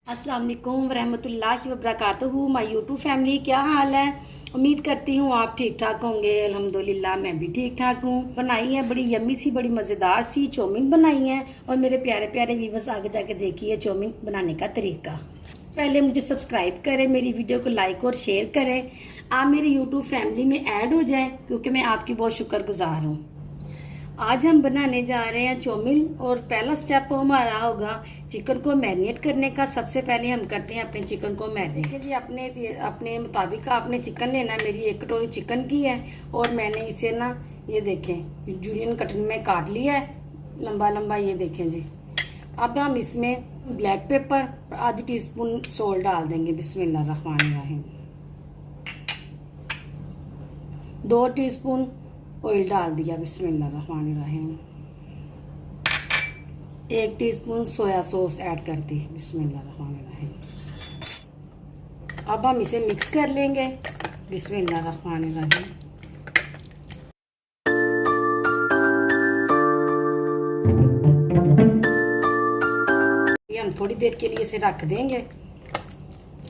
अस्सलाम वालेकुम वरहमतुल्लाहि वबरकातुहू। माय यूट्यूब फैमिली, क्या हाल है? उम्मीद करती हूँ आप ठीक ठाक होंगे। अल्हम्दुलिल्लाह मैं भी ठीक ठाक हूँ। बनाई है बड़ी यम्मी सी, बड़ी मज़ेदार सी चौमिन बनाई है। और मेरे प्यारे प्यारे व्यूअर्स, आगे जाके देखिए चौमिन बनाने का तरीका। पहले मुझे सब्सक्राइब करें, मेरी वीडियो को लाइक और शेयर करें। आप मेरी यूट्यूब फैमिली में ऐड हो जाएं, क्योंकि मैं आपकी बहुत शुक्रगुजार हूँ। आज हम बनाने जा रहे हैं चौमिन, और पहला स्टेप हमारा होगा चिकन को मैरिनेट करने का। सबसे पहले हम करते हैं अपने चिकन को मैरिनेट। देखिए जी, अपने अपने मुताबिक आपने चिकन लेना है। मेरी 1 कटोरी चिकन की है, और मैंने इसे ना, ये देखें, जूलियन कटन में काट लिया है लंबा लंबा। ये देखें जी। अब हम इसमें ब्लैक पेपर, आधी टीस्पून सॉल्ट डाल देंगे। बिस्मिल्लाहिर्रहमानिर्रहीम। 2 टीस्पून ऑयल डाल दिया। बिस्मिल्लाहिर्रहमानिर्रहीम। 1 टीस्पून सोया सॉस ऐड कर दी। बिस्मिल्लाहिर्रहमानिर्रहीम। अब हम इसे मिक्स कर लेंगे। बिस्मिल्लाहिर्रहमानिर्रहीम। ये हम थोड़ी देर के लिए इसे रख देंगे,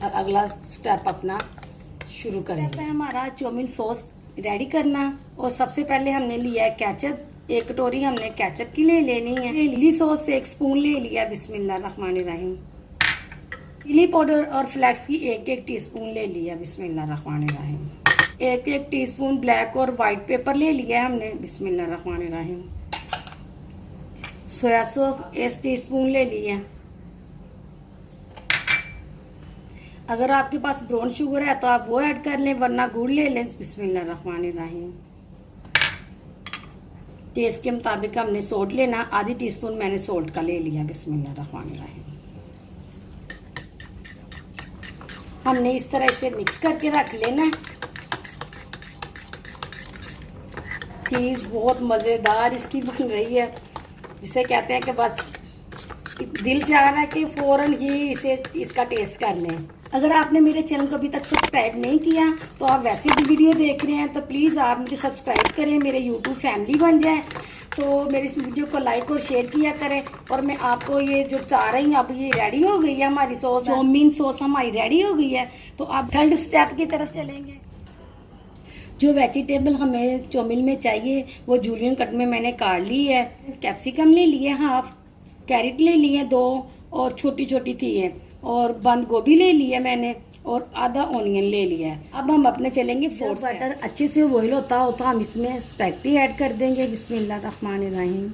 और अगला स्टेप अपना शुरू करेंगे। हमारा चौमिन सॉस रेडी करना। और सबसे पहले हमने लिया है केचप। 1 कटोरी हमने केचप की ले लेनी है। चिली सॉस 1 स्पून ले लिया। बिस्मिल्लाहिर्रहमानिर्रहीम। चिली पाउडर और फ्लेक्स की 1-1 टीस्पून ले लिया। बिस्मिल्लाहिर्रहमानिर्रहीम। 1-1 टीस्पून ब्लैक और वाइट पेपर ले लिया हमने। बिस्मिल्लाहिर्रहमानिर्रहीम। सोया सॉस 1 टीस्पून ले लिया। अगर आपके पास ब्राउन शुगर है तो आप वो ऐड कर लें, वरना गुड़ ले लें। बिस्मिल्लाहिर्रहमानिर्रहीम। टेस्ट के मुताबिक हमने सोल्ट लेना। आधी टीस्पून मैंने सोल्ट का ले लिया। बिस्मिल्लाहिर्रहमानिर्रहीम। हमने इस तरह इसे मिक्स करके रख लेना। चीज़ बहुत मज़ेदार इसकी बन रही है, जिसे कहते हैं कि बस दिल चाह रहा है कि फौरन ही इसका टेस्ट कर लें। अगर आपने मेरे चैनल को अभी तक सब्सक्राइब नहीं किया, तो आप वैसे भी वीडियो देख रहे हैं, तो प्लीज़ आप मुझे सब्सक्राइब करें, मेरे यूट्यूब फैमिली बन जाए। तो मेरी इस वीडियो को लाइक और शेयर किया करें। और मैं आपको ये जो बता रही हूँ, अब ये रेडी हो गई है हमारी सॉस। चौमिन सॉस हमारी रेडी हो गई है। तो अब थर्ड स्टेप की तरफ चलेंगे। जो वेजिटेबल हमें चौमिन में चाहिए, वो जूलियन कट में मैंने काट ली है। कैप्सिकम ले लिए हाफ, कैरेट ले लिए 2, और छोटी छोटी थी है, और बंद गोभी ले लिया मैंने, और आधा ऑनियन ले लिया है। अब हम अपने चलेंगे फोर्थ। बटर अच्छे से बॉईल होता हम इसमें स्पैगेटी ऐड कर देंगे। बिस्मिल्लाहिर्रहमानिर्रहीम।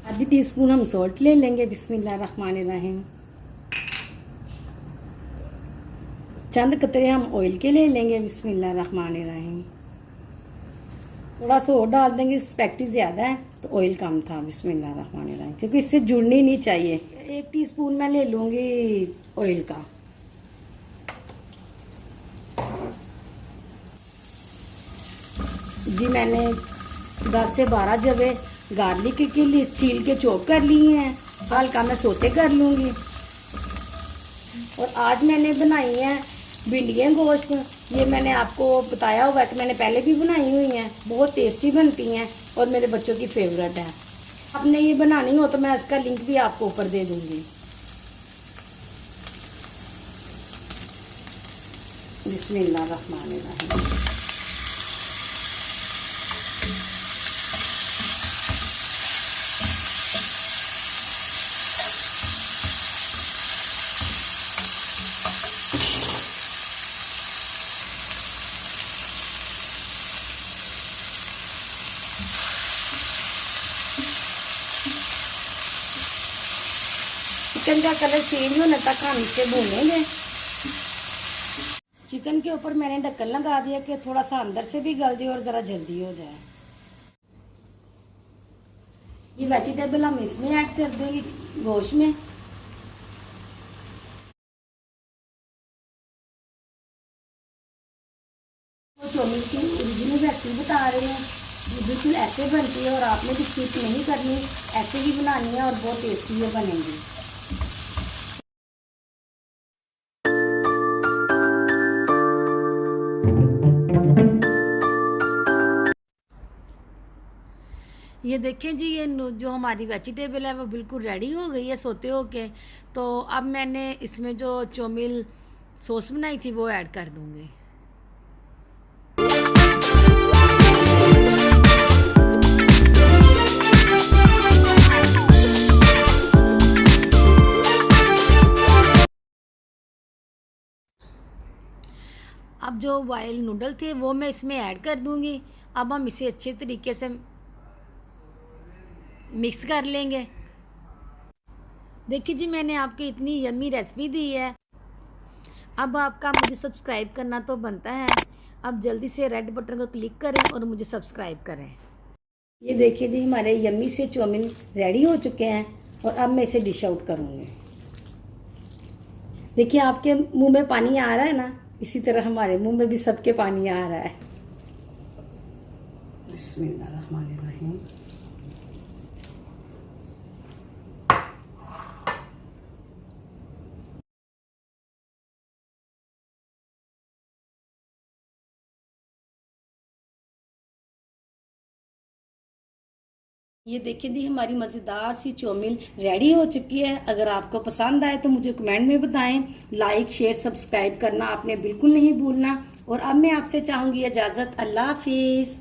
आधी टीस्पून हम सॉल्ट ले लेंगे। बिस्मिल्लाहिर्रहमानिर्रहीम। चंद कतरे हम ऑयल के ले लेंगे। बिस्मिल्लाहिर्रहमानिर्रहीम। थोड़ा सा और डाल देंगे, स्पैगेटी ज़्यादा है तो ऑयल कम था। बिस्मिल्लाहिर्रहमानिर्रहीम। क्योंकि इससे जुड़नी नहीं चाहिए। 1 टीस्पून मैं ले लूँगी ऑयल का। जी, मैंने 10 से 12 जबे गार्लिक के लिए छील के चॉप कर लिए हैं। हल्का मैं सोते कर लूँगी। और आज मैंने बनाई है भिंडियाँ गोश्त। ये मैंने आपको बताया हुआ है कि मैंने पहले भी बनाई हुई हैं। बहुत टेस्टी बनती हैं, और मेरे बच्चों की फेवरेट है। आपने ये बनानी हो तो मैं इसका लिंक भी आपको ऊपर दे दूँगी। बिस्मिल्लाहिर्रहमानिर्रहीम। चिकन का कलर चेंज होने तक हम इसे भूनेंगे। चिकन के ऊपर मैंने ढक्कन लगा दिया कि थोड़ा सा अंदर से भी गल जाए और ज़रा जल्दी हो जाए। ये वेजिटेबल हम इसमें ऐड कर देंगे, गोश्त में। वो चौमिन की ओरिजिनल रेसिपी बता रहे हैं। ये बिल्कुल ऐसे बनती है, और आपने भी स्किप नहीं करनी, ऐसे ही बनानी है, और बहुत टेस्टी ये बनेंगी। ये देखें जी, ये जो हमारी वेजिटेबल है वो बिल्कुल रेडी हो गई है सोते हो के। तो अब मैंने इसमें जो चौमिल सॉस बनाई थी वो ऐड कर दूंगी। अब जो बॉयल नूडल थे वो मैं इसमें ऐड कर दूंगी। अब हम इसे अच्छे तरीके से मिक्स कर लेंगे। देखिए जी, मैंने आपको इतनी यम्मी रेसिपी दी है। अब आपका मुझे सब्सक्राइब करना तो बनता है। अब जल्दी से रेड बटन को क्लिक करें और मुझे सब्सक्राइब करें। ये देखिए जी, हमारे यम्मी से चाउमीन रेडी हो चुके हैं और अब मैं इसे डिश आउट करूँगी। देखिए आपके मुंह में पानी आ रहा है ना, इसी तरह हमारे मुंह में भी सबके पानी आ रहा है। बिस्मिल्लाहिर्रहमानिर्रहीम। ये देखिए दी, हमारी मज़ेदार सी चाउमीन रेडी हो चुकी है। अगर आपको पसंद आए तो मुझे कमेंट में बताएं। लाइक शेयर सब्सक्राइब करना आपने बिल्कुल नहीं भूलना। और अब मैं आपसे चाहूँगी इजाज़त। अल्लाह हाफिज़।